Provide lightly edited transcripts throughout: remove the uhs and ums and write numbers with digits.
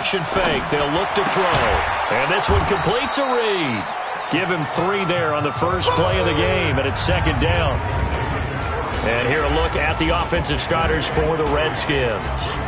play-action fake. They'll look to throw. And this one complete to Reed. Give him 3 there on the first play of the game, and it's second down. And here a look at the offensive starters for the Redskins.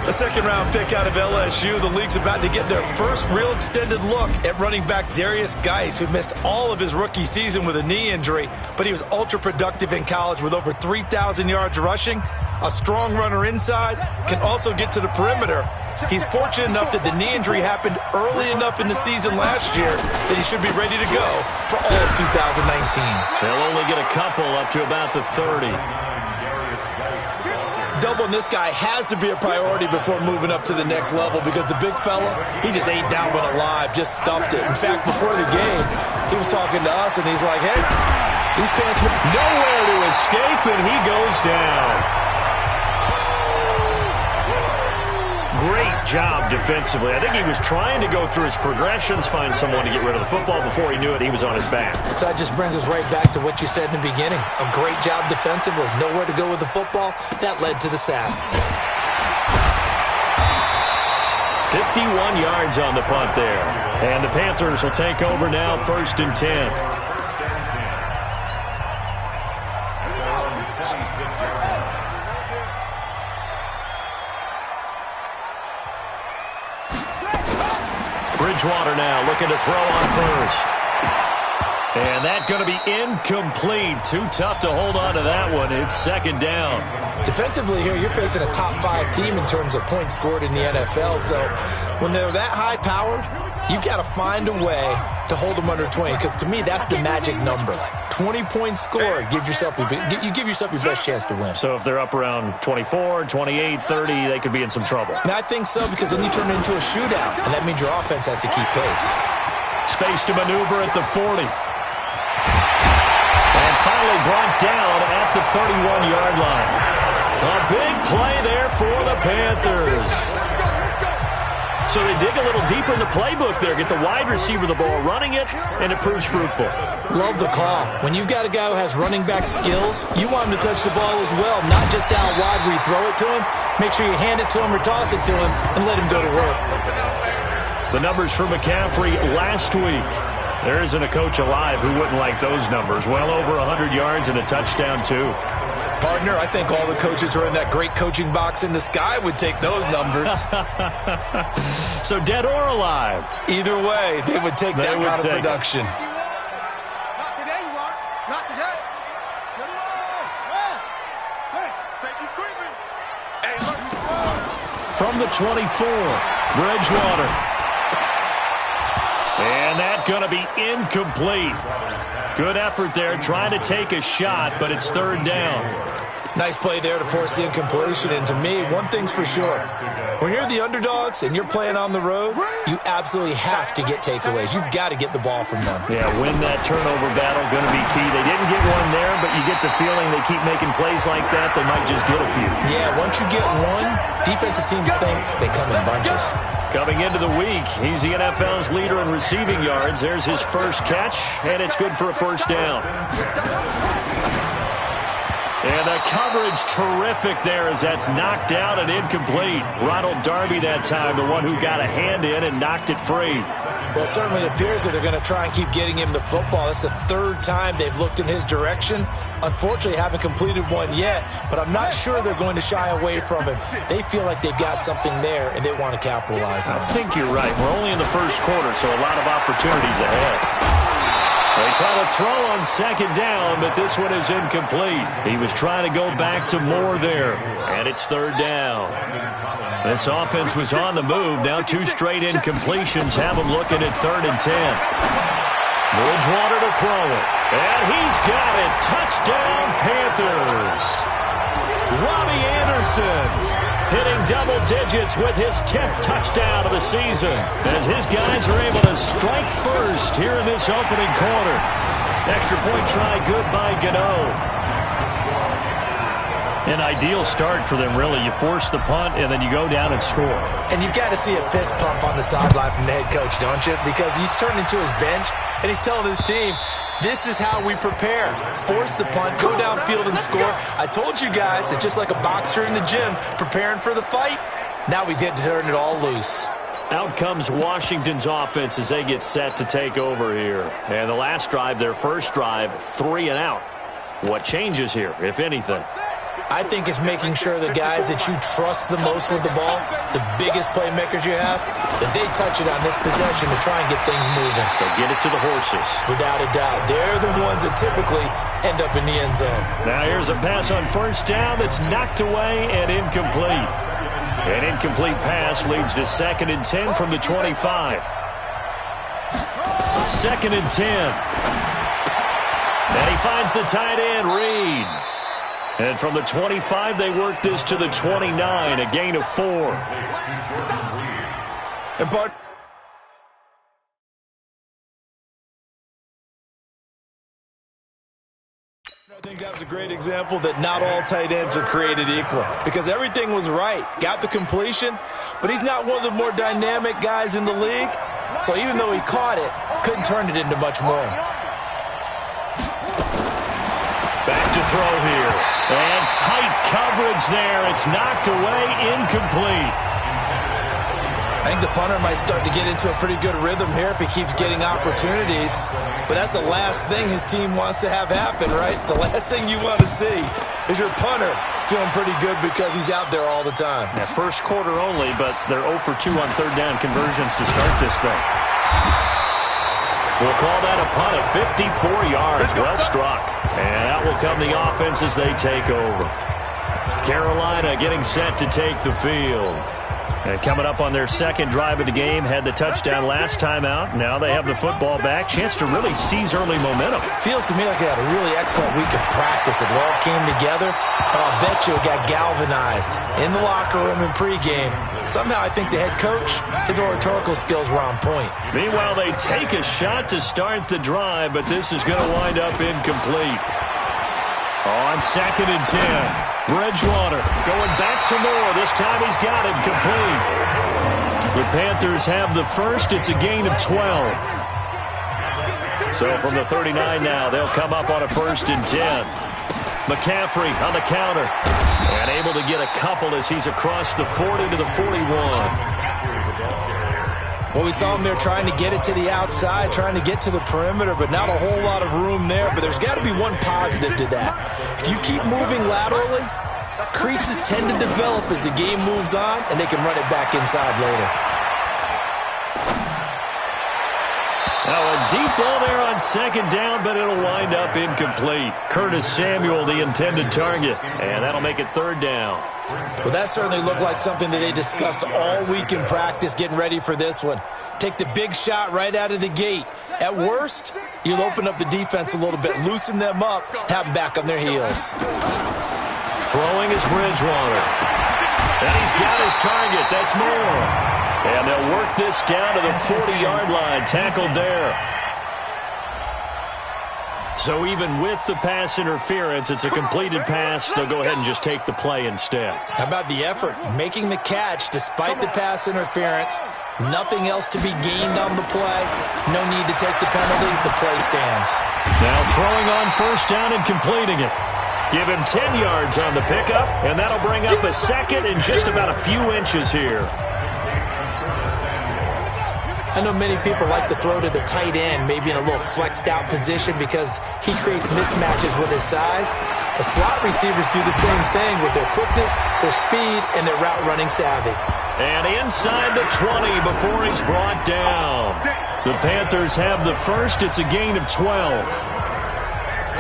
A second-round pick out of LSU. The league's about to get their first real extended look at running back Darius Geis, who missed all of his rookie season with a knee injury, but he was ultra-productive in college with over 3,000 yards rushing. A strong runner inside, can also get to the perimeter. He's fortunate enough that the knee injury happened early enough in the season last year that he should be ready to go for all of 2019. They'll only get a couple up to about the 30. Doubling this guy has to be a priority before moving up to the next level because the big fella, he just ate that one alive, just stuffed it. In fact, before the game, he was talking to us, and he's like, hey, these pants... Nowhere to escape, and he goes down. Great job defensively. I think he was trying to go through his progressions, find someone to get rid of the football. Before he knew it, he was on his back. So that just brings us right back to what you said in the beginning. A great job defensively. Nowhere to go with the football. That led to the sack. 51 yards on the punt there. And the Panthers will take over now, 1st and 10. Bridgewater now looking to throw on first. And that's going to be incomplete. Too tough to hold on to that one. It's second down. Defensively here, you're facing a top 5 team in terms of points scored in the NFL. So when they're that high-powered, you've got to find a way to hold them under 20. Because to me, that's the magic number. 20 points scored, you give yourself your best chance to win. So if they're up around 24, 28, 30, they could be in some trouble. And I think so, because then you turn it into a shootout, and that means your offense has to keep pace. Space to maneuver at the 40. And finally brought down at the 31-yard line. A big play there for the Panthers. So they dig a little deeper in the playbook there, get the wide receiver the ball, running it, and it proves fruitful. Love the call. When you've got a guy who has running back skills, you want him to touch the ball as well, not just out wide where you throw it to him. Make sure you hand it to him or toss it to him and let him go to work. The numbers for McCaffrey last week. There isn't a coach alive who wouldn't like those numbers. Well over 100 yards and a touchdown, too. Partner, I think all the coaches who are in that great coaching box in the sky would take those numbers. So dead or alive? Either way, they would take that kind of production. Not today, you are. Not today. Safety's creeping. From the 24, Bridgewater. And that's going to be incomplete. Good effort there, trying to take a shot, but it's 3rd down. Nice play there to force the incompletion. And to me, one thing's for sure. When you're the underdogs and you're playing on the road, you absolutely have to get takeaways. You've got to get the ball from them. Yeah, win that turnover battle, going to be key. They didn't get one there, but you get the feeling they keep making plays like that, they might just get a few. Yeah, once you get one, defensive teams think they come in bunches. Coming into the week, he's the NFL's leader in receiving yards. There's his first catch, and it's good for a 1st down. And the coverage terrific there as that's knocked out and incomplete. Ronald Darby that time, the one who got a hand in and knocked it free. Well, certainly it appears that they're going to try and keep getting him the football. That's the 3rd time they've looked in his direction. Unfortunately, haven't completed one yet, but I'm not sure they're going to shy away from him. They feel like they've got something there, and they want to capitalize on it. I think you're right. We're only in the 1st quarter, so a lot of opportunities ahead. They try to throw on 2nd down, but this one is incomplete. He was trying to go back to Moore there, and it's 3rd down. This offense was on the move. Now 2 straight incompletions have them looking at 3rd and 10. Bridgewater to throw it, and he's got it. Touchdown, Panthers. Robbie Anderson hitting double digits with his 10th touchdown of the season as his guys are able to strike first here in this opening quarter. Extra point try good by Gano. An ideal start for them, really. You force the punt, and then you go down and score. And you've got to see a fist pump on the sideline from the head coach, don't you? Because he's turned into his bench, and he's telling his team, this is how we prepare. Force the punt, go downfield and score. I told you guys, it's just like a boxer in the gym preparing for the fight. Now we get to turn it all loose. Out comes Washington's offense as they get set to take over here. And the last drive, their first drive, 3 and out. What changes here, if anything? I think it's making sure the guys that you trust the most with the ball, the biggest playmakers you have, that they touch it on this possession to try and get things moving. So get it to the horses. Without a doubt. They're the ones that typically end up in the end zone. Now here's a pass on first down that's knocked away and incomplete. An incomplete pass leads to 2nd and 10 from the 25. 2nd and 10. And he finds the tight end, Reed. And from the 25, they work this to the 29, a gain of 4. And part I think that was a great example that not all tight ends are created equal, because everything was right. Got the completion, but he's not one of the more dynamic guys in the league. So even though he caught it, couldn't turn it into much more. Back to throw here. And tight coverage there. It's knocked away, incomplete. I think the punter might start to get into a pretty good rhythm here if he keeps getting opportunities. But that's the last thing his team wants to have happen, right? The last thing you want to see is your punter feeling pretty good because he's out there all the time. Now, first quarter only, but they're 0 for 2 on third down conversions to start this thing. We'll call that a punt of 54 yards. Well struck. And out will come the offense as they take over. Carolina getting set to take the field. And coming up on their second drive of the game, had the touchdown last time out. Now they have the football back. Chance to really seize early momentum. Feels to me like they had a really excellent week of practice. It all came together. But I'll bet you it got galvanized in the locker room in pregame. Somehow I think the head coach, his oratorical skills were on point. Meanwhile, they take a shot to start the drive, but this is going to wind up incomplete. On 2nd and 10, Bridgewater going back to Moore. This time he's got it complete. The Panthers have the first. It's a gain of 12. So from the 39 now, they'll come up on a 1st and 10. McCaffrey on the counter. And able to get a couple as he's across the 40 to the 41. Well, we saw him there trying to get it to the outside, trying to get to the perimeter, but not a whole lot of room there. But there's got to be one positive to that. If you keep moving laterally, creases tend to develop as the game moves on, and they can run it back inside later. Now a deep ball there on 2nd down, but it'll wind up incomplete. Curtis Samuel, the intended target, and that'll make it 3rd down. Well, that certainly looked like something that they discussed all week in practice, getting ready for this one. Take the big shot right out of the gate. At worst, you'll open up the defense a little bit, loosen them up, have them back on their heels. Throwing is Bridgewater. And he's got his target. That's Moore. And they'll work this down to the 40-yard line. Tackled there. So even with the pass interference, it's a completed pass. They'll go ahead and just take the play instead. How about the effort? Making the catch despite the pass interference. Nothing else to be gained on the play. No need to take the penalty. The play stands. Now throwing on 1st down and completing it. Give him 10 yards on the pickup, and that'll bring up a 2nd and just about a few inches here. I know many people like to throw to the tight end, maybe in a little flexed out position because he creates mismatches with his size. But slot receivers do the same thing with their quickness, their speed, and their route running savvy. And inside the 20 before he's brought down. The Panthers have the first. It's a gain of 12.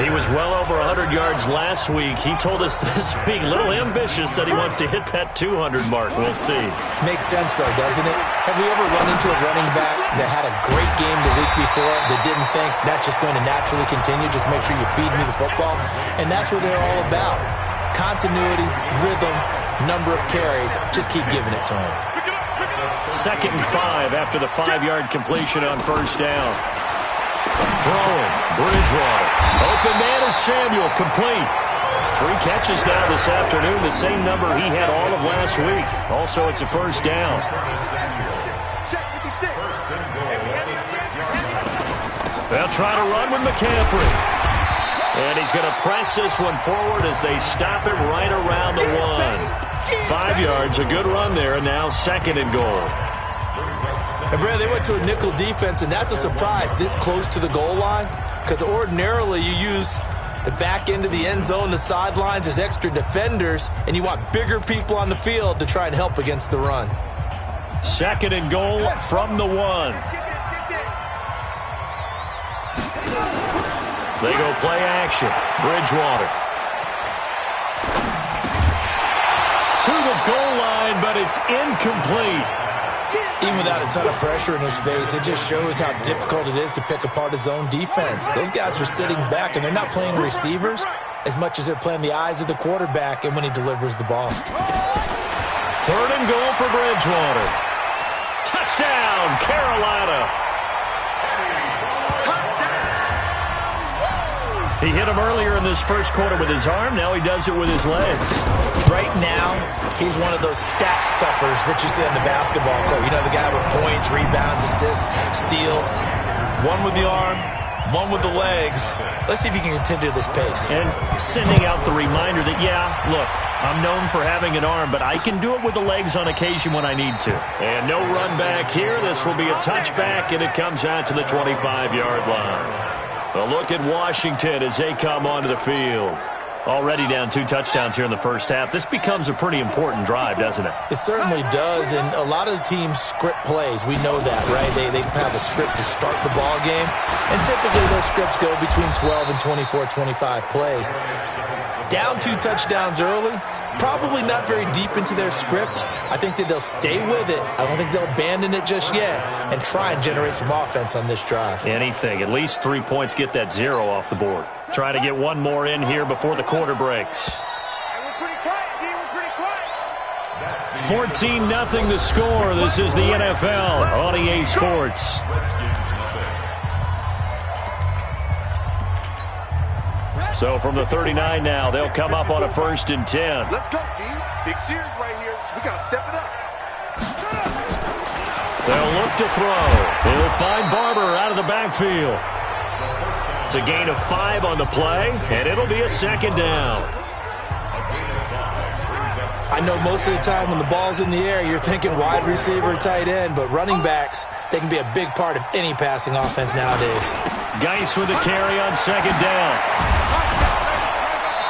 He was well over 100 yards last week. He told us this week, a little ambitious, that he wants to hit that 200 mark. We'll see. Makes sense, though, doesn't it? Have we ever run into a running back that had a great game the week before that didn't think that's just going to naturally continue? Just make sure you feed me the football. And that's what they're all about. Continuity, rhythm, number of carries. Just keep giving it to him. 2nd and 5 after the 5-yard completion on 1st down. Throwing, Bridgewater. Open man is Samuel, complete. 3 catches now this afternoon, the same number he had all of last week. Also, it's a 1st down. They'll try to run with McCaffrey. And he's going to press this one forward as they stop it right around the 1. 5 yards, a good run there, and now 2nd and goal. And Brad, they went to a nickel defense, and that's a surprise this close to the goal line, because ordinarily you use the back end of the end zone, the sidelines as extra defenders, and you want bigger people on the field to try and help against the run. 2nd and goal from the 1. They go play action. Bridgewater. To the goal line, but it's incomplete. Even without a ton of pressure in his face, it just shows how difficult it is to pick apart his own defense. Those guys are sitting back, and they're not playing receivers as much as they're playing the eyes of the quarterback and when he delivers the ball. 3rd and goal for Bridgewater. Touchdown, Carolina. He hit him earlier in this first quarter with his arm. Now he does it with his legs. Right now, he's one of those stat stuffers that you see on the basketball court. You know, the guy with points, rebounds, assists, steals. One with the arm, one with the legs. Let's see if he can continue this pace. And sending out the reminder that, yeah, look, I'm known for having an arm, but I can do it with the legs on occasion when I need to. And no run back here. This will be a touchback, and it comes out to the 25-yard line. A look at Washington as they come onto the field. Already down 2 touchdowns here in the first half. This becomes a pretty important drive, doesn't it? It certainly does, and a lot of the teams script plays. We know that, right? They have a script to start the ball game, and typically those scripts go between 12 and 24, 25 plays. Down 2 touchdowns early, probably not very deep into their script. I think that they'll stay with it. I don't think they'll abandon it just yet and try and generate some offense on this drive. Anything. At least 3 points, get that 0 off the board. Trying to get one more in here before the quarter breaks. 14-0 the score. This is the NFL on EA Sports. So from the 39 now, they'll come up on a 1st and 10. Let's go, D. Big series right here. We got to step it up. They'll look to throw. They'll find Barber out of the backfield. It's a gain of 5 on the play, and it'll be a 2nd down. I know most of the time when the ball's in the air, you're thinking wide receiver, tight end, but running backs, they can be a big part of any passing offense nowadays. Geis with a carry on 2nd down.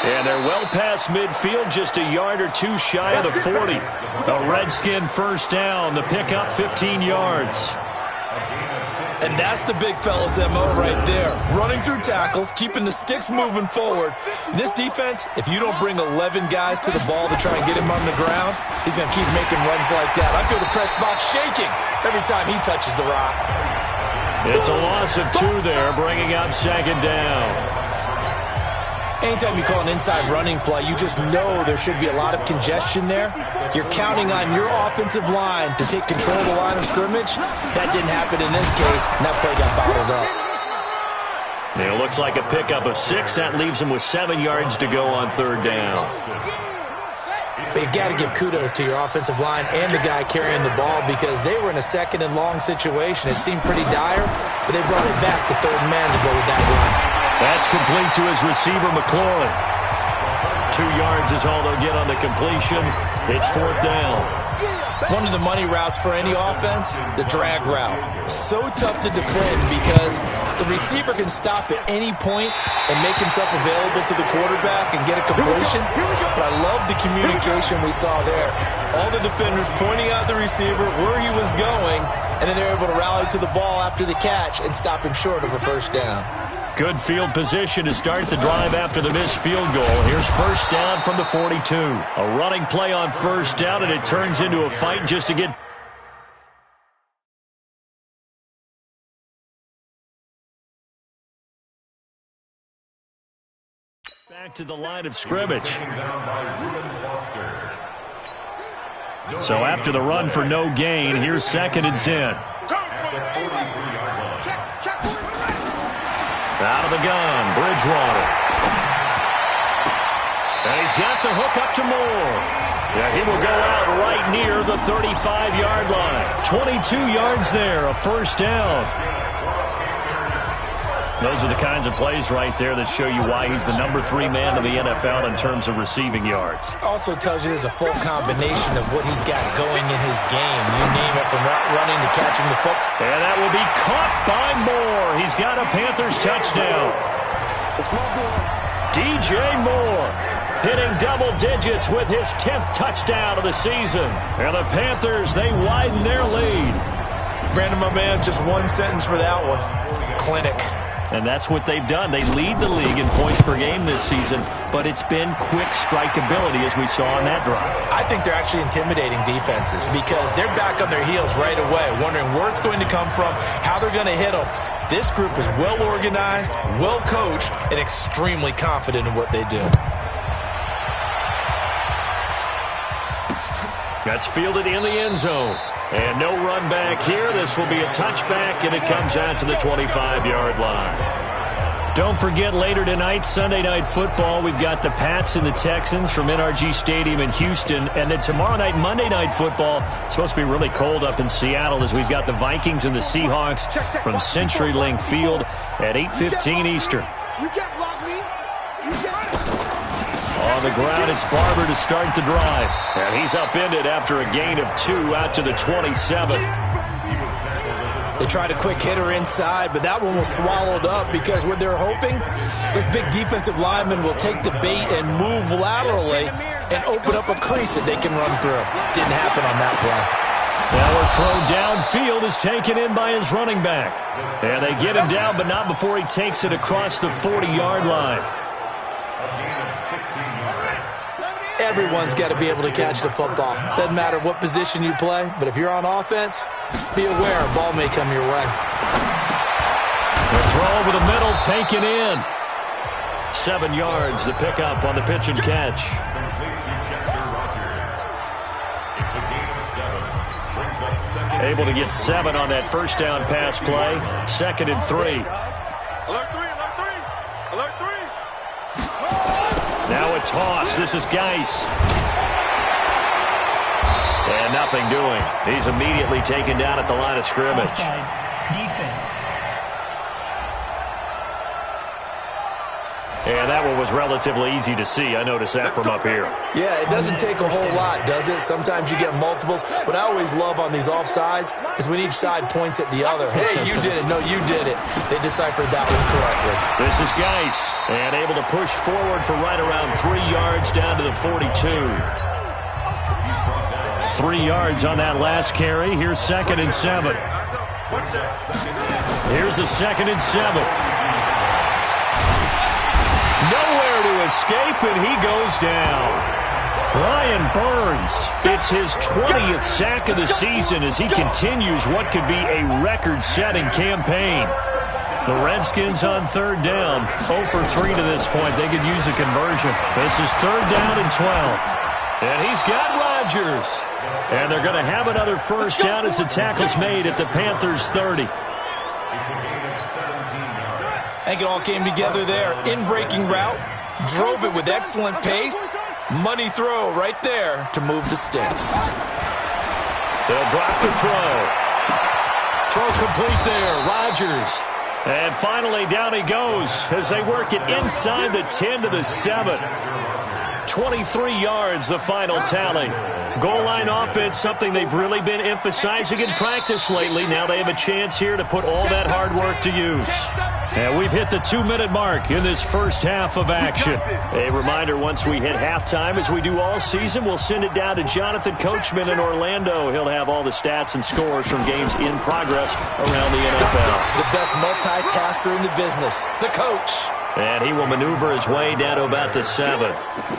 And they're well past midfield, just a yard or 2 shy of the 40. A Redskin 1st down, the pickup 15 yards. And that's the big fella's MO right there. Running through tackles, keeping the sticks moving forward. This defense, if you don't bring 11 guys to the ball to try and get him on the ground, he's going to keep making runs like that. I feel the press box shaking every time he touches the rock. It's a loss of 2 there, bringing up 2nd down. Anytime you call an inside running play, you just know there should be a lot of congestion there. You're counting on your offensive line to take control of the line of scrimmage. That didn't happen in this case, and that play got bottled up. It looks like a pickup of 6. That leaves him with 7 yards to go on 3rd down. But you got to give kudos to your offensive line and the guy carrying the ball because they were in a 2nd and long situation. It seemed pretty dire, but they brought it back to 3rd man to go with that run. That's complete to his receiver, McLaurin. 2 yards is all they'll get on the completion. It's 4th down. One of the money routes for any offense, the drag route. So tough to defend because the receiver can stop at any point and make himself available to the quarterback and get a completion. But I love the communication we saw there. All the defenders pointing out the receiver, where he was going, and then they were able to rally to the ball after the catch and stop him short of a 1st down. Good field position to start the drive after the missed field goal. Here's 1st down from the 42. A running play on 1st down, and it turns into a fight just to get... back to the line of scrimmage. So after the run for no gain, here's 2nd and 10. Out of the gun, Bridgewater. And he's got the hook up to Moore. Yeah, he will go out right near the 35-yard line. 22 yards there, a 1st down. Those are the kinds of plays right there that show you why he's the number 3 man in the NFL in terms of receiving yards. Also tells you there's a full combination of what he's got going in his game. You name it, from route running to catching the football. And that will be caught by Moore. He's got a Panthers touchdown. DJ Moore hitting double digits with his 10th touchdown of the season. And the Panthers, they widen their lead. Brandon, my man, just one sentence for that one. Clinic. And that's what they've done. They lead the league in points per game this season, but it's been quick strikeability as we saw on that drive. I think they're actually intimidating defenses because they're back on their heels right away, wondering where it's going to come from, how they're going to hit them. This group is well organized, well coached, and extremely confident in what they do. That's fielded in the end zone. And no run back here. This will be a touchback, and it comes out to the 25-yard line. Don't forget, later tonight, Sunday Night Football, we've got the Pats and the Texans from NRG Stadium in Houston. And then tomorrow night, Monday Night Football, it's supposed to be really cold up in Seattle as we've got the Vikings and the Seahawks from CenturyLink Field at 8:15 Eastern. You can't block me. You got it. On the ground, it's Barber to start the drive. And he's upended after a gain of 2 out to the 27. They tried a quick hitter inside, but that one was swallowed up because what they're hoping, this big defensive lineman will take the bait and move laterally and open up a crease that they can run through. Didn't happen on that play. Now a throw downfield is taken in by his running back. And they get him down, but not before he takes it across the 40-yard line. Everyone's got to be able to catch the football. Doesn't matter what position you play, but if you're on offense, be aware a ball may come your way. The throw over the middle, taken in. 7 yards, the pickup on the pitch and catch. Able to get 7 on that first down pass play. 2nd and 3. Alert 3, alert 3, alert 3. Now a toss. This is Geis. And nothing doing. He's immediately taken down at the line of scrimmage. Offside. Defense. And that one was relatively easy to see. I noticed that from up here. Yeah, it doesn't take a whole lot, does it? Sometimes you get multiples. What I always love on these offsides is when each side points at the other. Hey, you did it. No, you did it. They deciphered that one correctly. This is Geis. And able to push forward for right around 3 yards down to the 42. 3 yards on that last carry. Here's 2nd and 7. Here's the 2nd and 7. Nowhere to escape, and he goes down. Brian Burns, it's his 20th sack of the season as he continues what could be a record-setting campaign. The Redskins on 3rd down, 0 for 3 to this point. They could use a conversion. This is 3rd down and 12. And he's got Rodgers. And they're going to have another first down as the tackle's made at the Panthers' 30. I think it all came together there. In-breaking route, drove it with excellent pace. Money throw right there to move the sticks. They'll drop the throw. Throw complete there, Rodgers. And finally down he goes as they work it inside the 10 to the 7. 23 yards, the final tally. Goal line offense, something they've really been emphasizing in practice lately. Now they have a chance here to put all that hard work to use. And we've hit the 2-minute mark in this first half of action. A reminder, once we hit halftime, as we do all season, we'll send it down to Jonathan Coachman in Orlando. He'll have all the stats and scores from games in progress around the NFL. The best multitasker in the business, the coach. And he will maneuver his way down to about the 7.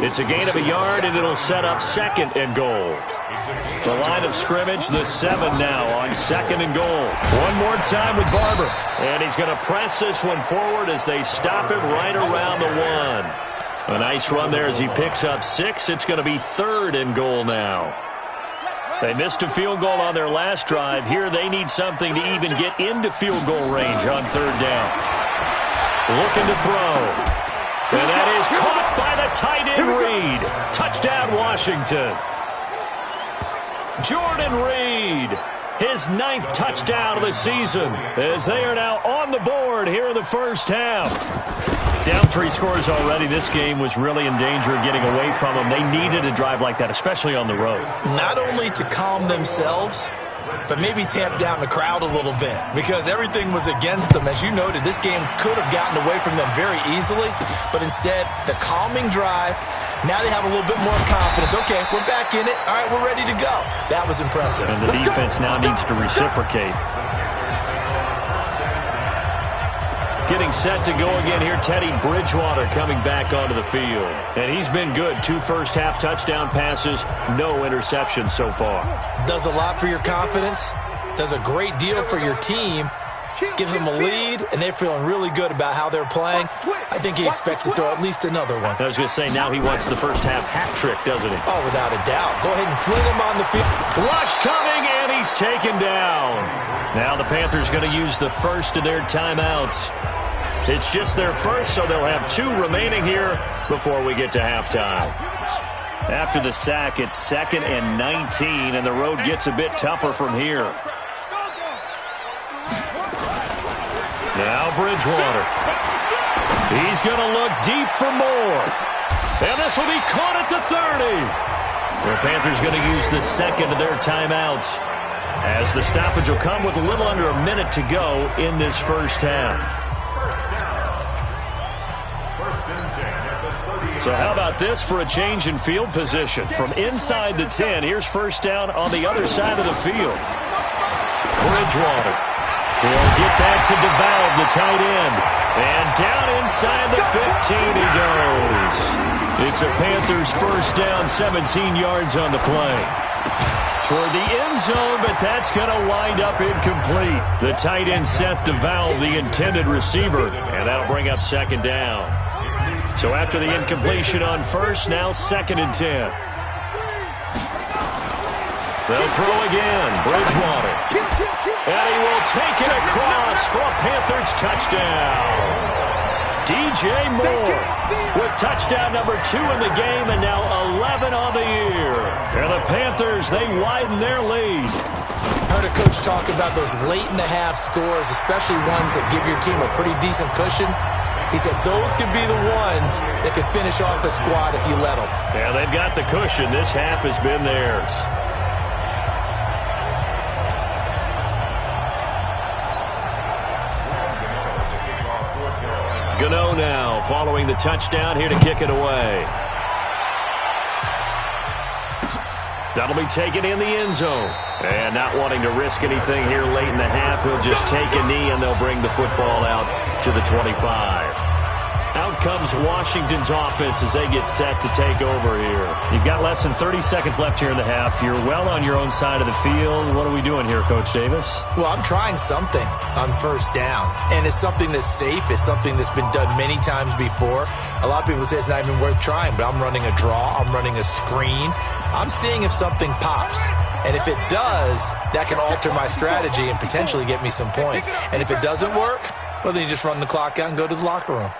It's a gain of a yard, and it'll set up 2nd and goal. The line of scrimmage, the 7 now on 2nd and goal. One more time with Barber. And he's going to press this one forward as they stop him right around the 1. A nice run there as he picks up 6. It's going to be 3rd and goal now. They missed a field goal on their last drive. Here they need something to even get into field goal range on 3rd down. Looking to throw. And that is caught by the tight end Reed. Touchdown, Washington. Jordan Reed his 9th touchdown of the season, as they are now on the board here in the first half. Down 3 scores already. This game was really in danger of getting away from them. They needed a drive like that, especially on the road. Not only to calm themselves, but maybe tamp down the crowd a little bit, because everything was against them. As you noted, this game could have gotten away from them very easily, but instead, the calming drive, now they have a little bit more confidence. Okay, we're back in it. All right, we're ready to go. That was impressive. And the defense now needs to reciprocate. Getting set to go again here, Teddy Bridgewater coming back onto the field. And he's been good. 2 first-half touchdown passes, no interceptions so far. Does a lot for your confidence, does a great deal for your team, gives them a lead, and they're feeling really good about how they're playing. I think he expects to throw at least another one. I was going to say, now he wants the first-half hat trick, doesn't he? Oh, without a doubt. Go ahead and fling him on the field. Rush coming, and he's taken down. Now the Panthers going to use the first of their timeouts. It's just their first, so they'll have 2 remaining here before we get to halftime. After the sack, it's 2nd and 19, and the road gets a bit tougher from here. Now Bridgewater. He's going to look deep for more. And this will be caught at the 30. The Panthers going to use the 2nd of their timeouts, as the stoppage will come with a little under a minute to go in this first half. So how about this for a change in field position? From inside the 10, here's first down on the other side of the field. Bridgewater. He'll get that to DeValve, the tight end. And down inside the 15 he goes. It's a Panthers first down, 17 yards on the play. Toward the end zone, but that's going to wind up incomplete. The tight end Seth DeValve, the intended receiver, and that'll bring up 2nd down. So after the incompletion on first, now 2nd and 10. They'll throw again. Bridgewater. And he will take it across for a Panthers touchdown. DJ Moore with touchdown number 2 in the game, and now 11 on the year. And the Panthers, they widen their lead. Heard a coach talk about those late-in-the-half scores, especially ones that give your team a pretty decent cushion. He said those could be the ones that could finish off a squad if you let them. Yeah, they've got the cushion. This half has been theirs. Gano now following the touchdown here to kick it away. That'll be taken in the end zone. And not wanting to risk anything here late in the half, he'll just take a knee and they'll bring the football out to the 25. Out comes Washington's offense as they get set to take over here. You've got less than 30 seconds left here in the half. You're well on your own side of the field. What are we doing here, Coach Davis? Well, I'm trying something on first down, and it's something that's safe. It's something that's been done many times before. A lot of people say it's not even worth trying, but I'm running a draw. I'm running a screen. I'm seeing if something pops. And if it does, that can alter my strategy and potentially get me some points. And if it doesn't work, well, then you just run the clock out and go to the locker room.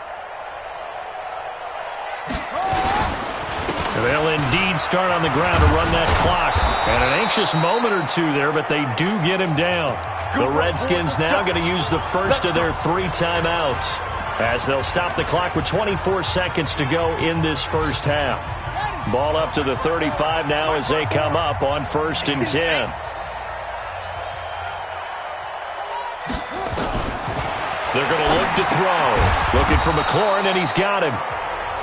They'll indeed start on the ground to run that clock. And an anxious moment or two there, but they do get him down. The Redskins now going to use the first of their 3 timeouts, as they'll stop the clock with 24 seconds to go in this first half. Ball up to the 35 now as they come up on 1st and 10. They're going to look to throw. Looking for McLaurin, and he's got him.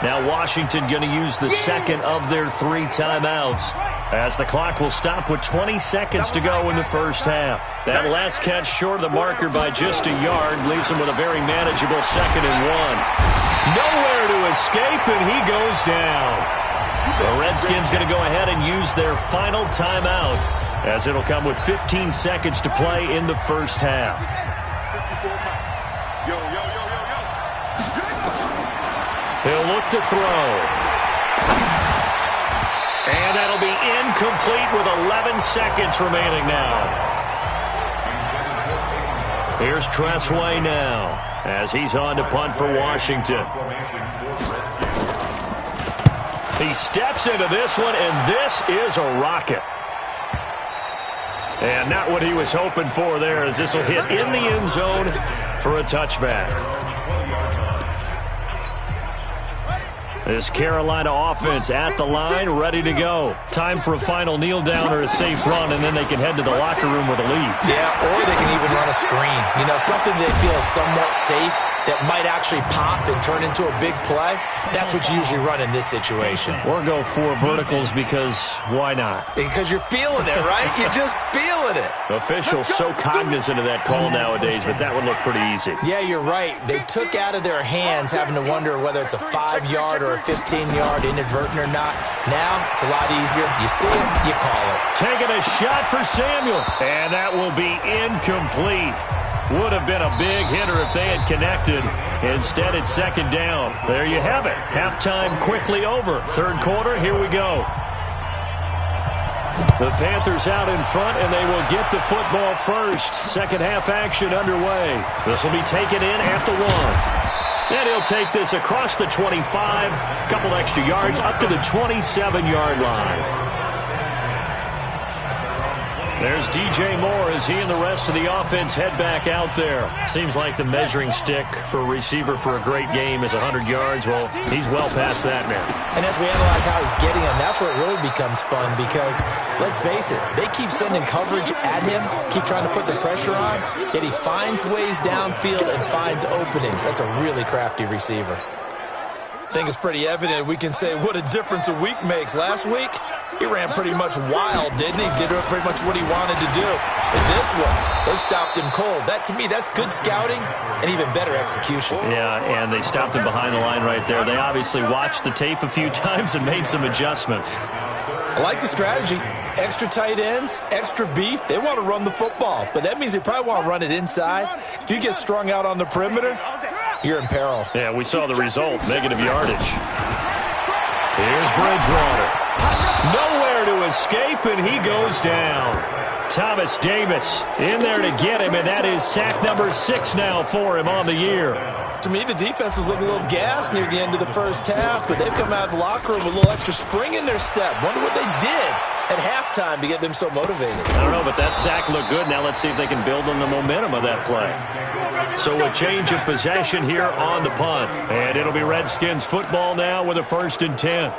Now Washington going to use the 2nd of their 3 timeouts, as the clock will stop with 20 seconds to go in the first half. That last catch short of the marker by just a yard leaves him with a very manageable 2nd and 1. Nowhere to escape, and he goes down. The Redskins going to go ahead and use their final timeout, as it'll come with 15 seconds to play in the first half. He'll look to throw. And that'll be incomplete with 11 seconds remaining now. Here's Tressway now, as he's on to punt for Washington. He steps into this one, and this is a rocket. And not what he was hoping for there, as this will hit in the end zone for a touchback. This Carolina offense at the line, ready to go. Time for a final kneel down or a safe run, and then they can head to the locker room with a lead. Yeah, or they can even run a screen. You know, something they feel is somewhat safe that might actually pop and turn into a big play. That's what you usually run in this situation. Or go for verticals because why not? Because you're feeling it, right? You're just feeling it. Officials so cognizant of that call nowadays, but that would look pretty easy. Yeah, you're right. They took out of their hands having to wonder whether it's a 5-yard or a 15-yard inadvertent or not. Now, it's a lot easier. You see it, you call it. Taking a shot for Samuel, and that will be incomplete. Would have been a big hitter if they had connected. Instead, it's second down. There you have it. Halftime quickly over. Third quarter, here we go. The Panthers out in front, and they will get the football first. Second half action underway. This will be taken in at the 1. And he'll take this across the 25. Couple extra yards up to the 27-yard line. There's DJ Moore as he and the rest of the offense head back out there. Seems like the measuring stick for a receiver for a great game is 100 yards. Well, he's well past that now. And as we analyze how he's getting them, that's where it really becomes fun because, let's face it, they keep sending coverage at him, keep trying to put the pressure on, yet he finds ways downfield and finds openings. That's a really crafty receiver. I think it's pretty evident we can say what a difference a week makes. Last week, he ran pretty much wild, didn't he? Did pretty much what he wanted to do. But this one, they stopped him cold. That, to me, that's good scouting and even better execution. Yeah, and they stopped him behind the line right there. They obviously watched the tape a few times and made some adjustments. I like the strategy. Extra tight ends, extra beef. They want to run the football, but that means they probably want to run it inside. If you get strung out on the perimeter, you're in peril. Yeah, we saw the result, negative yardage. Here's Bridgewater. Nowhere to escape, and he goes down. Thomas Davis in there to get him, and that is sack number 6 now for him on the year. To me, the defense was looking a little gassed near the end of the first half, but they've come out of the locker room with a little extra spring in their step. Wonder what they did at halftime to get them so motivated. I don't know, but that sack looked good. Now let's see if they can build on the momentum of that play. So a change of possession here on the punt. And it'll be Redskins football now with a 1st and 10.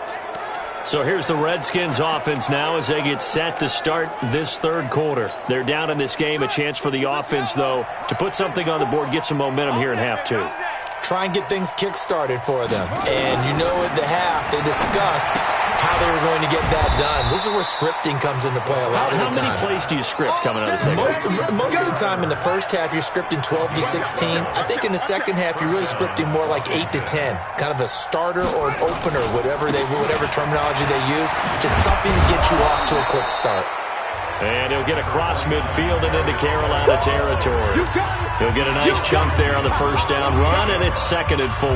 So here's the Redskins offense now as they get set to start this third quarter. They're down in this game. A chance for the offense, though, to put something on the board, get some momentum here in half 2. Try and get things kick-started for them. And you know at the half, they discussed how they were going to get that done. This is where scripting comes into play a lot of the time. How many plays do you script coming out of the second half? Most of the time in the first half, you're scripting 12 to 16. I think in the second half, you're really scripting more like 8 to 10. Kind of a starter or an opener, whatever terminology they use. Just something to get you off to a quick start. And he'll get across midfield and into Carolina territory. He'll get a nice chunk there on the first down run, and it's 2nd and 4.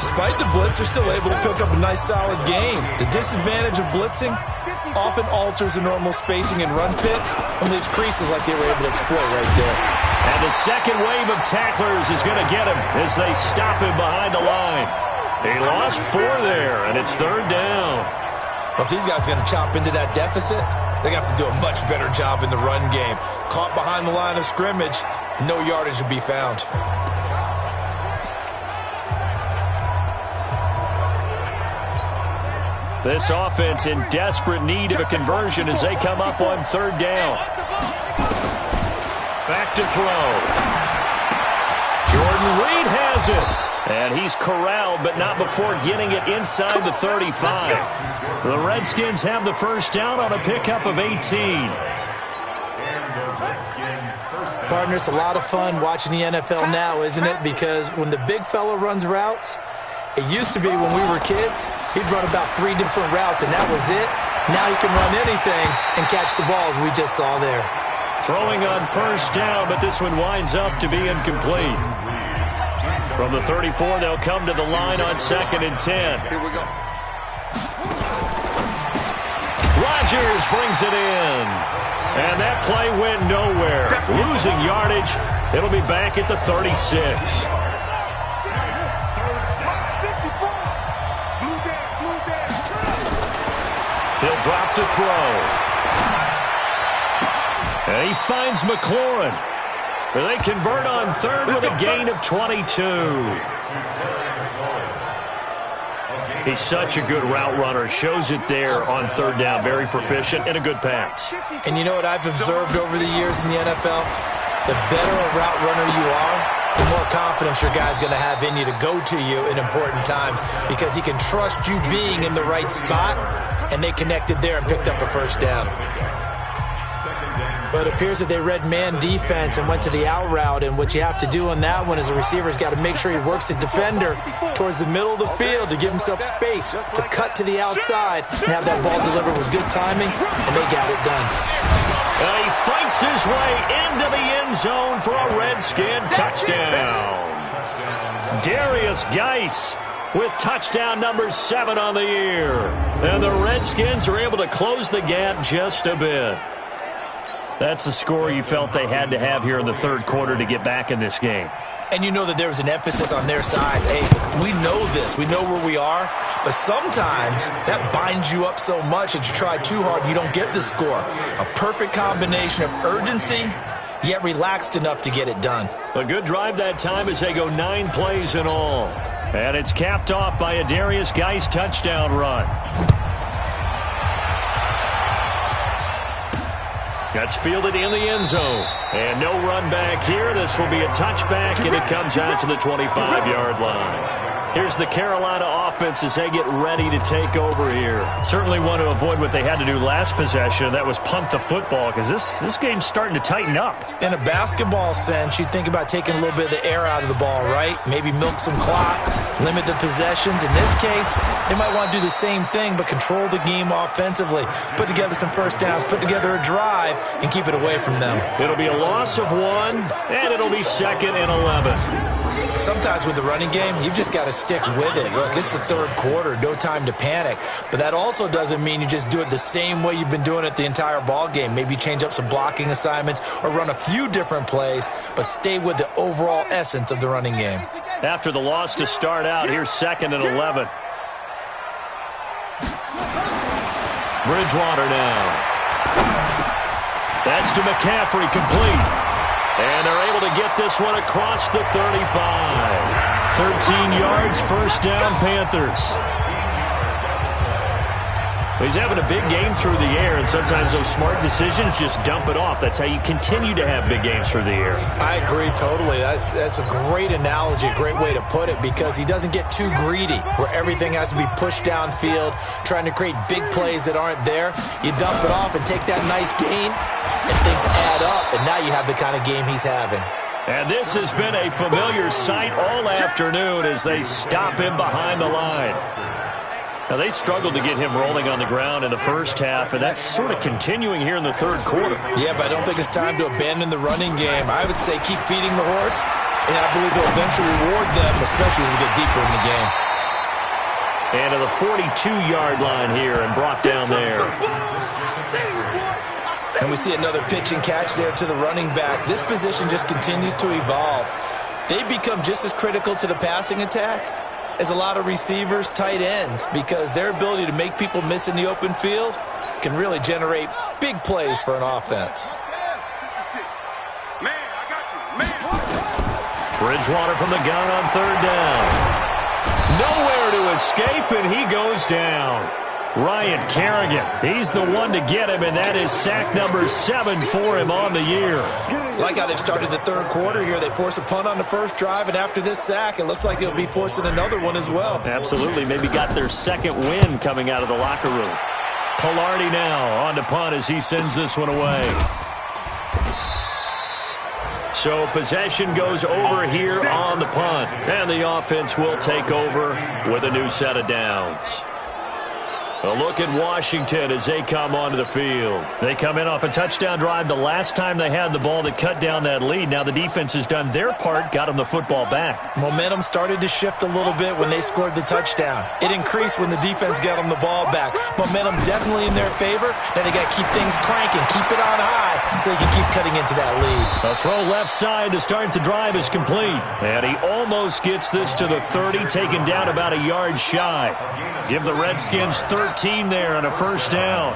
Despite the blitz, they're still able to pick up a nice, solid game. The disadvantage of blitzing often alters the normal spacing and run fits and leaves creases like they were able to exploit right there. And the second wave of tacklers is going to get him as they stop him behind the line. He lost 4 there, and it's 3rd down. Well, if these guys are going to chop into that deficit, they're going to have to do a much better job in the run game. Caught behind the line of scrimmage, no yardage to be found. This offense in desperate need of a conversion as they come up on 3rd down. Back to throw. Jordan Reed has it. And he's corralled, but not before getting it inside the 35. The Redskins have the first down on a pickup of 18. Partner, it's a lot of fun watching the NFL now, isn't it? Because when the big fella runs routes, it used to be when we were kids, he'd run about 3 different routes, and that was it. Now he can run anything and catch the balls we just saw there. Throwing on first down, but this one winds up to be incomplete. From the 34, they'll come to the line on 2nd and 10. Here we go. Rodgers brings it in. And that play went nowhere. Losing yardage. It'll be back at the 36. He'll drop to throw. And he finds McLaurin. They convert on third with a gain of 22. He's such a good route runner. Shows it there on third down. Very proficient and a good pass. And you know what I've observed over the years in the NFL? The better a route runner you are, the more confidence your guy's going to have in you to go to you in important times because he can trust you being in the right spot, and they connected there and picked up a first down. But it appears that they read man defense and went to the out route, and what you have to do on that one is the receiver's got to make sure he works the defender towards the middle of the field to give himself space to cut to the outside and have that ball delivered with good timing, and they got it done. He fights his way into the end zone for a Redskin touchdown. Darius Geis with touchdown number 7 on the year. And the Redskins are able to close the gap just a bit. That's a score you felt they had to have here in the third quarter to get back in this game. And you know that there was an emphasis on their side. Hey, we know this. We know where we are. But sometimes that binds you up so much that you try too hard, you don't get the score. A perfect combination of urgency, yet relaxed enough to get it done. A good drive that time as they go 9 plays in all. And it's capped off by a Darius Geis touchdown run. That's fielded in the end zone. And no run back here. This will be a touchback, and it comes out to the 25-yard line. Here's the Carolina offense as they get ready to take over here. Certainly want to avoid what they had to do last possession. That was punt the football, because this game's starting to tighten up. In a basketball sense, you think about taking a little bit of the air out of the ball, right? Maybe milk some clock, limit the possessions. In this case, they might want to do the same thing, but control the game offensively. Put together some first downs, put together a drive, and keep it away from them. It'll be a loss of 1, and it'll be 2nd and 11. Sometimes with the running game, you've just got to stick with it. Look, it's the third quarter, no time to panic. But that also doesn't mean you just do it the same way you've been doing it the entire ball game. Maybe change up some blocking assignments or run a few different plays, but stay with the overall essence of the running game. After the loss to start out, here's 2nd and 11. Bridgewater now. That's to McCaffrey, complete. And they're able to get this one across the 35. 13 yards, first down, Panthers. He's having a big game through the air, and sometimes those smart decisions just dump it off. That's how you continue to have big games through the air. I agree totally. That's a great analogy, a great way to put it, because he doesn't get too greedy where everything has to be pushed downfield, trying to create big plays that aren't there. You dump it off and take that nice gain, and things add up, and now you have the kind of game he's having. And this has been a familiar sight all afternoon as they stop him behind the line. Now, they struggled to get him rolling on the ground in the first half, and that's sort of continuing here in the third quarter. Yeah, but I don't think it's time to abandon the running game. I would say keep feeding the horse, and I believe he'll eventually reward them, especially as we get deeper in the game. And to the 42-yard line here and brought down there. And we see another pitch and catch there to the running back. This position just continues to evolve. They become just as critical to the passing attack as a lot of receivers, tight ends, because their ability to make people miss in the open field can really generate big plays for an offense. Man, I got you. Man. Bridgewater from the gun on third down. Nowhere to escape, and he goes down. Ryan Kerrigan, he's the one to get him, and that is sack number 7 for him on the year. Like how they've started the third quarter here. They force a punt on the first drive, and after this sack, it looks like they'll be forcing another one as well. Absolutely. Maybe got their second win coming out of the locker room. Pilardi now on to punt as he sends this one away. So possession goes over here on the punt, and the offense will take over with a new set of downs. A look at Washington as they come onto the field. They come in off a touchdown drive the last time they had the ball that cut down that lead. Now the defense has done their part, got them the football back. Momentum started to shift a little bit when they scored the touchdown. It increased when the defense got them the ball back. Momentum definitely in their favor. Now they got to keep things cranking, keep it on high so they can keep cutting into that lead. A throw left side to start the drive is complete. And he almost gets this to the 30, taken down about a yard shy. Give the Redskins 13 there and a first down.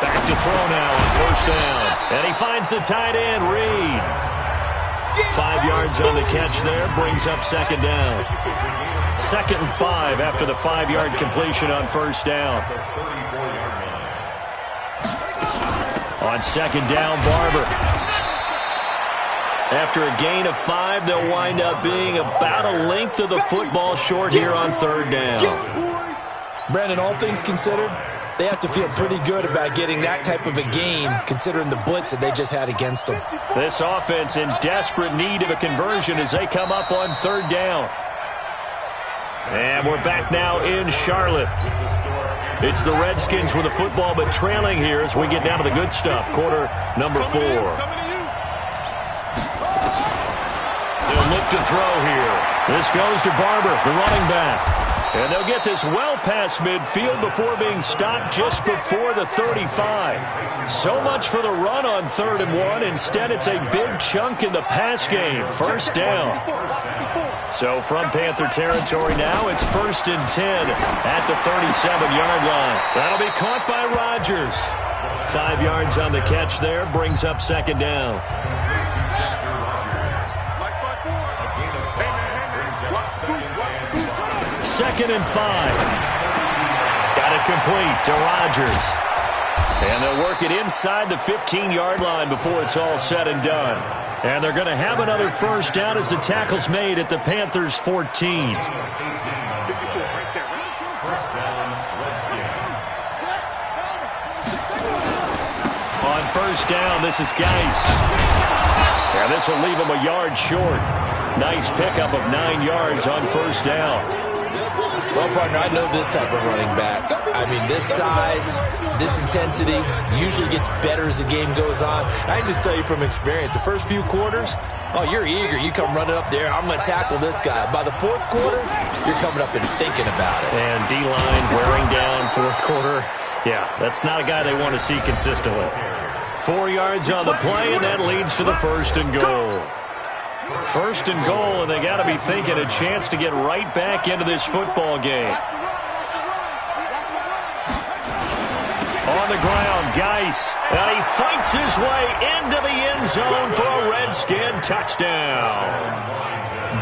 Back to throw now on first down. And he finds the tight end, Reed. 5 yards on the catch there, brings up second down. 2nd and 5 after the 5-yard completion on first down. On second down, Barber. After a gain of 5, they'll wind up being about a length of the football short here on third down. Brandon, all things considered, they have to feel pretty good about getting that type of a gain, considering the blitz that they just had against them. This offense in desperate need of a conversion as they come up on third down. And we're back now in Charlotte. It's the Redskins with the football, but trailing here as we get down to the good stuff. Quarter number 4. They'll look to throw here. This goes to Barber, the running back. And they'll get this well past midfield before being stopped just before the 35. So much for the run on 3rd and 1. Instead, it's a big chunk in the pass game. First down. So from Panther territory now, it's 1st and 10 at the 37-yard line. That'll be caught by Rodgers. 5 yards on the catch there, brings up second down. 2nd and 5. Got it complete to Rodgers. And they'll work it inside the 15-yard line before it's all said and done. And they're going to have another first down as the tackle's made at the Panthers' 14. On first down, this is Geis. And this will leave him a yard short. Nice pickup of 9 yards on first down. Well, partner, I know this type of running back. I mean, this size, this intensity usually gets better as the game goes on. I can just tell you from experience, the first few quarters, oh, you're eager. You come running up there, I'm going to tackle this guy. By the 4th quarter, you're coming up and thinking about it. And D-line wearing down 4th quarter. Yeah, that's not a guy they want to see consistently. 4 yards on the play, and that leads to the 1st and goal. 1st and goal, and they got to be thinking a chance to get right back into this football game. On the ground, Geis, and he fights his way into the end zone for a Redskin touchdown.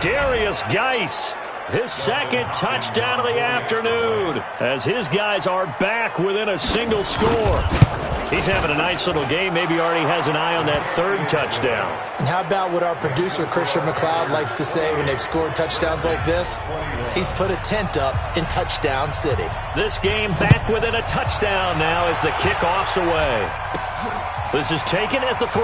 Darius Geis, his 2nd touchdown of the afternoon, as his guys are back within a single score. He's having a nice little game. Maybe already has an eye on that 3rd touchdown. And how about what our producer, Christian McLeod, likes to say when they've scored touchdowns like this? He's put a tent up in Touchdown City. This game back within a touchdown now as the kickoff's away. This is taken at the 3.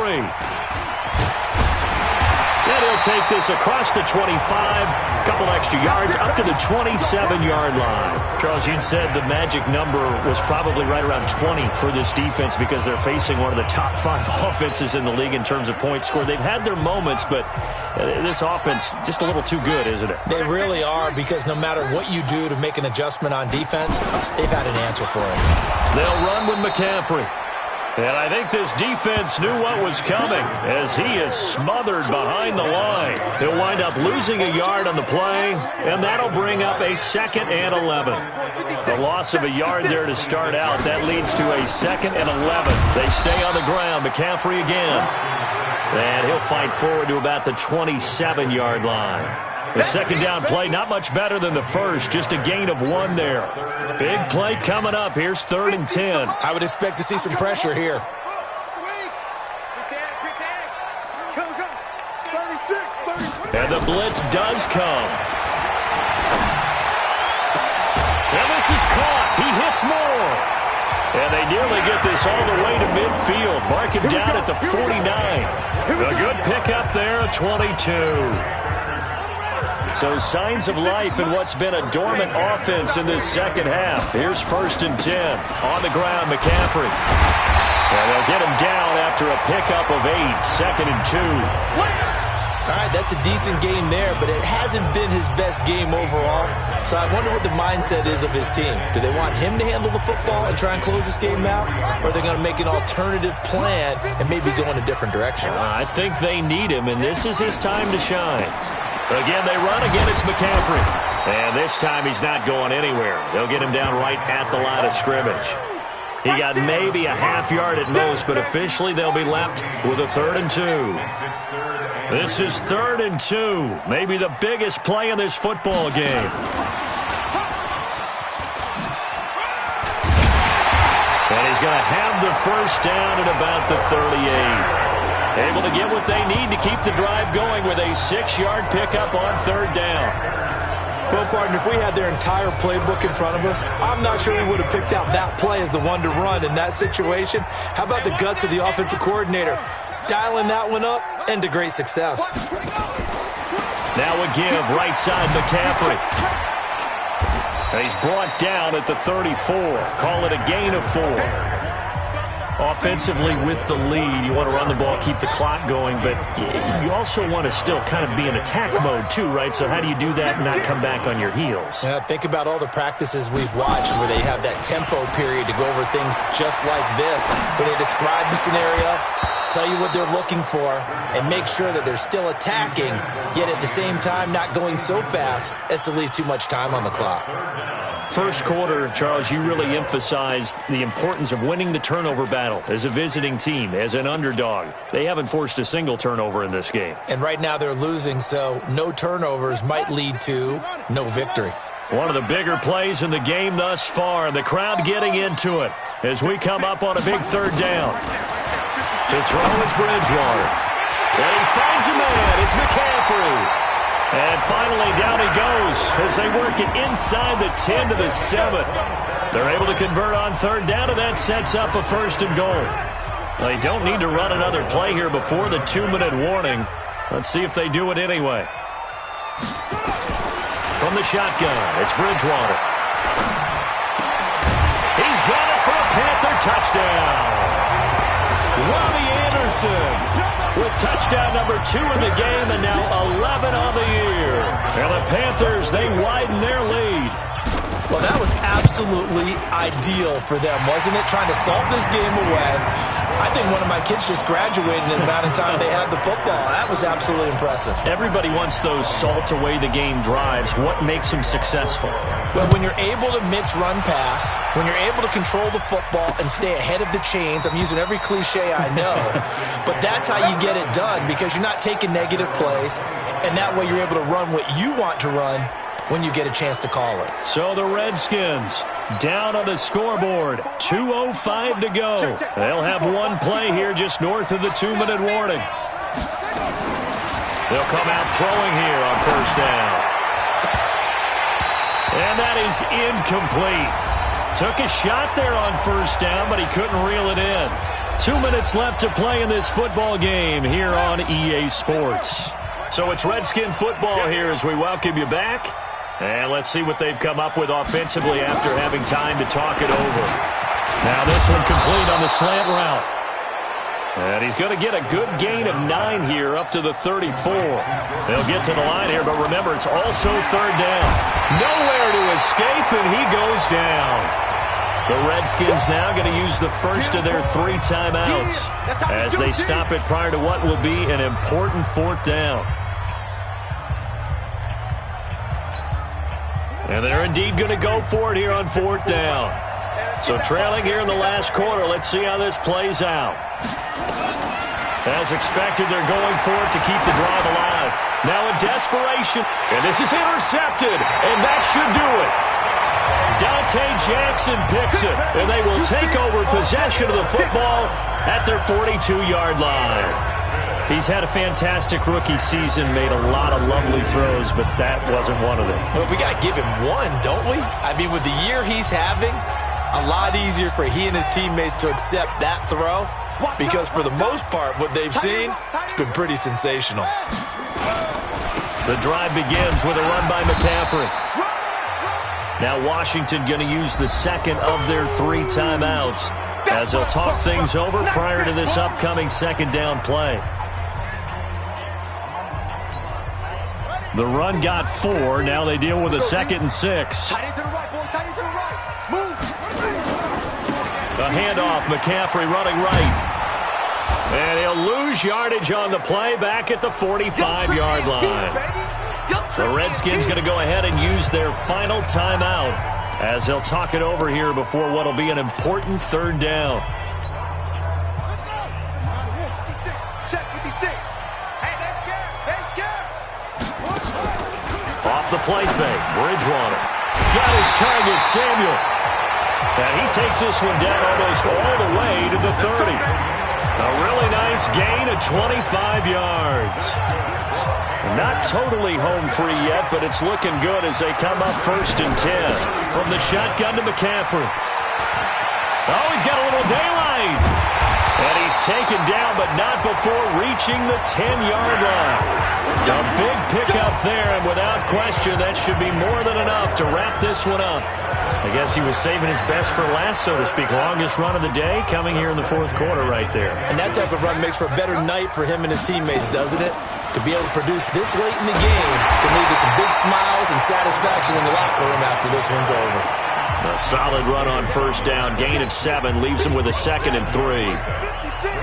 And he'll take this across the 25, a couple extra yards, up to the 27-yard line. Charles, you said the magic number was probably right around 20 for this defense because they're facing one of the top 5 offenses in the league in terms of points scored. They've had their moments, but this offense just a little too good, isn't it? They really are, because no matter what you do to make an adjustment on defense, they've had an answer for it. They'll run with McCaffrey. And I think this defense knew what was coming as he is smothered behind the line. He'll wind up losing a yard on the play, and that'll bring up a 2nd and 11. The loss of a yard there to start out. That leads to a 2nd and 11. They stay on the ground. McCaffrey again. And he'll fight forward to about the 27-yard line. The 2nd down play, not much better than the 1st, just a gain of 1 there. Big play coming up. Here's 3rd and 10. I would expect to see some pressure here. And the blitz does come. And this is caught. He hits more. And they nearly get this all the way to midfield. Mark him down at the 49. A good pickup there, 22. So signs of life in what's been a dormant offense in this 2nd half. Here's 1st and 10. On the ground, McCaffrey. And they'll get him down after a pickup of 8. 2nd and 2. All right, that's a decent game there, but it hasn't been his best game overall. So I wonder what the mindset is of his team. Do they want him to handle the football and try and close this game out? Or are they going to make an alternative plan and maybe go in a different direction? I think they need him, and this is his time to shine. Again, they run. Again, it's McCaffrey. And this time he's not going anywhere. They'll get him down right at the line of scrimmage. He got maybe a half yard at most, but officially they'll be left with a 3rd and 2. This is 3rd and 2, maybe the biggest play in this football game. And he's going to have the first down at about the 38. Able to get what they need to keep the drive going with a 6-yard pickup on 3rd down. Well, partner, if we had their entire playbook in front of us, I'm not sure we would have picked out that play as the one to run in that situation. How about the guts of the offensive coordinator? Dialing that one up into great success. Now a give, right side McCaffrey. And he's brought down at the 34. Call it a gain of 4. Offensively with the lead, you want to run the ball, keep the clock going, but you also want to still kind of be in attack mode too, right? So how do you do that and not come back on your heels? Yeah, think about all the practices we've watched where they have that tempo period to go over things just like this, where they describe the scenario, tell you what they're looking for, and make sure that they're still attacking, yet at the same time not going so fast as to leave too much time on the clock. First quarter, Charles, you really emphasized the importance of winning the turnover battle as a visiting team, as an underdog. They haven't forced a single turnover in this game. And right now they're losing, so no turnovers might lead to no victory. One of the bigger plays in the game thus far, and the crowd getting into it as we come up on a big 3rd down. To throw is Bridgewater. And he finds a man. It's McCaffrey. And finally, down he goes as they work it inside the 10 to the 7. They're able to convert on 3rd down, and that sets up a 1st and goal. They don't need to run another play here before the 2-minute warning. Let's see if they do it anyway. From the shotgun, it's Bridgewater. He's got it for a Panther touchdown. Robbie Anderson with touchdown number 2 in the game, and now 11 on the year. And the Panthers, they widen their lead. Well, that was absolutely ideal for them, wasn't it? Trying to salt this game away. I think one of my kids just graduated in the amount of time they had the football. That was absolutely impressive. Everybody wants those salt-away-the-game drives. What makes them successful? Well, when you're able to mix run-pass, when you're able to control the football and stay ahead of the chains, I'm using every cliche I know, but that's how you get it done because you're not taking negative plays, and that way you're able to run what you want to run when you get a chance to call it. So the Redskins down on the scoreboard. 2:05 to go. They'll have one play here just north of the 2-minute warning. They'll come out throwing here on 1st down. And that is incomplete. Took a shot there on 1st down, but he couldn't reel it in. 2 minutes left to play in this football game here on EA Sports. So it's Redskin football here as we welcome you back. And let's see what they've come up with offensively after having time to talk it over. Now this one complete on the slant route. And he's going to get a good gain of 9 here up to the 34. They'll get to the line here, but remember, it's also 3rd down. Nowhere to escape, and he goes down. The Redskins now going to use the first of their 3 timeouts as they stop it prior to what will be an important 4th down. And they're indeed going to go for it here on 4th down. So trailing here in the last quarter, let's see how this plays out. As expected, they're going for it to keep the drive alive. Now in desperation, and this is intercepted, and that should do it. Dante Jackson picks it, and they will take over possession of the football at their 42-yard line. He's had a fantastic rookie season, made a lot of lovely throws, but that wasn't one of them. Well, we got to give him one, don't we? I mean, with the year he's having, a lot easier for he and his teammates to accept that throw because for the most part, what they've seen, it's been pretty sensational. The drive begins with a run by McCaffrey. Now Washington going to use the second of their 3 timeouts as they'll talk things over prior to this upcoming 2nd down play. The run got 4. Now they deal with a 2nd and 6. A handoff. McCaffrey running right. And he'll lose yardage on the play back at the 45-yard line. The Redskins going to go ahead and use their final timeout as they'll talk it over here before what will be an important third down. Check 56. Hey, they're scared. They're scared. Off the play fake. Bridgewater got his target, Samuel. And he takes this one down almost all the way to the 30. A really nice gain of 25 yards. Not totally home free yet, but it's looking good as they come up 1st and 10. From the shotgun to McCaffrey. Oh, he's got a little daylight. And he's taken down, but not before reaching the 10-yard line. A big pickup there, and without question, that should be more than enough to wrap this one up. I guess he was saving his best for last, so to speak. Longest run of the day coming here in the 4th quarter right there. And that type of run makes for a better night for him and his teammates, doesn't it? To be able to produce this late in the game can lead to some big smiles and satisfaction in the locker room after this one's over. A solid run on 1st down. Gain of 7 leaves him with a 2nd and 3. 56.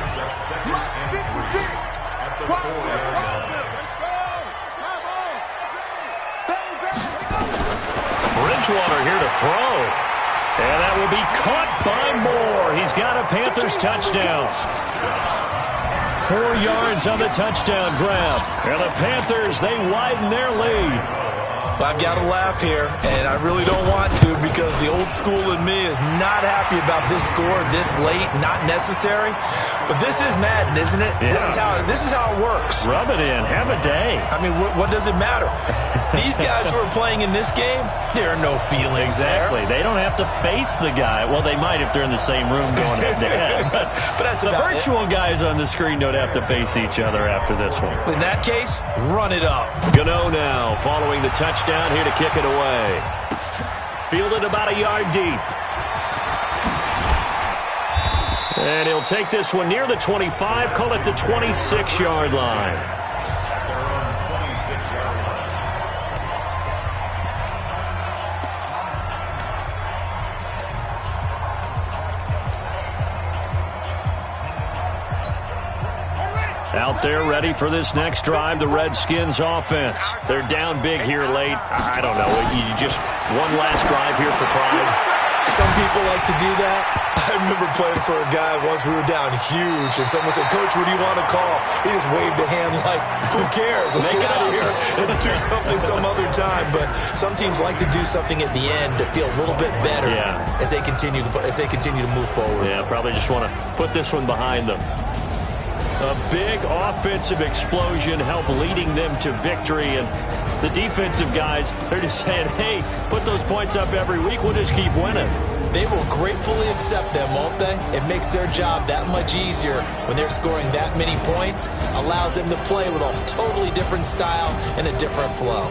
Bridgewater here to throw. And that will be caught by Moore. He's got a Panthers touchdown. 4 yards on the touchdown grab. And the Panthers, they widen their lead. I've got to laugh here, and I really don't want to because the old school in me is not happy about this score this late, not necessary. But this is Madden, isn't it? Yeah. This is how it works. Rub it in. Have a day. I mean, what does it matter? These guys who are playing in this game, there are no feelings Exactly. there. They don't have to face the guy. Well, they might if they're in the same room going head-to-head. But that's the about virtual guys on the screen don't have to face each other after this one. In that case, run it up. Gano now following the touchdown here to kick it away. Fielded about a yard deep. And he'll take this one near the 25, call it the 26-yard line. Out there ready for this next drive, the Redskins offense. They're down big here late. I don't know. You just one last drive here for pride. Some people like to do that. I remember playing for a guy once. We were down huge, and someone said, "Coach, what do you want to call?" He just waved a hand like, "Who cares? Let's get out of here and do something some other time." But some teams like to do something at the end to feel a little bit better as they continue to move forward. Yeah, probably just want to put this one behind them. A big offensive explosion helped leading them to victory, and the defensive guys, they're just saying, hey, put those points up every week, we'll just keep winning. They will gratefully accept them, won't they? It makes their job that much easier when they're scoring that many points, allows them to play with a totally different style and a different flow.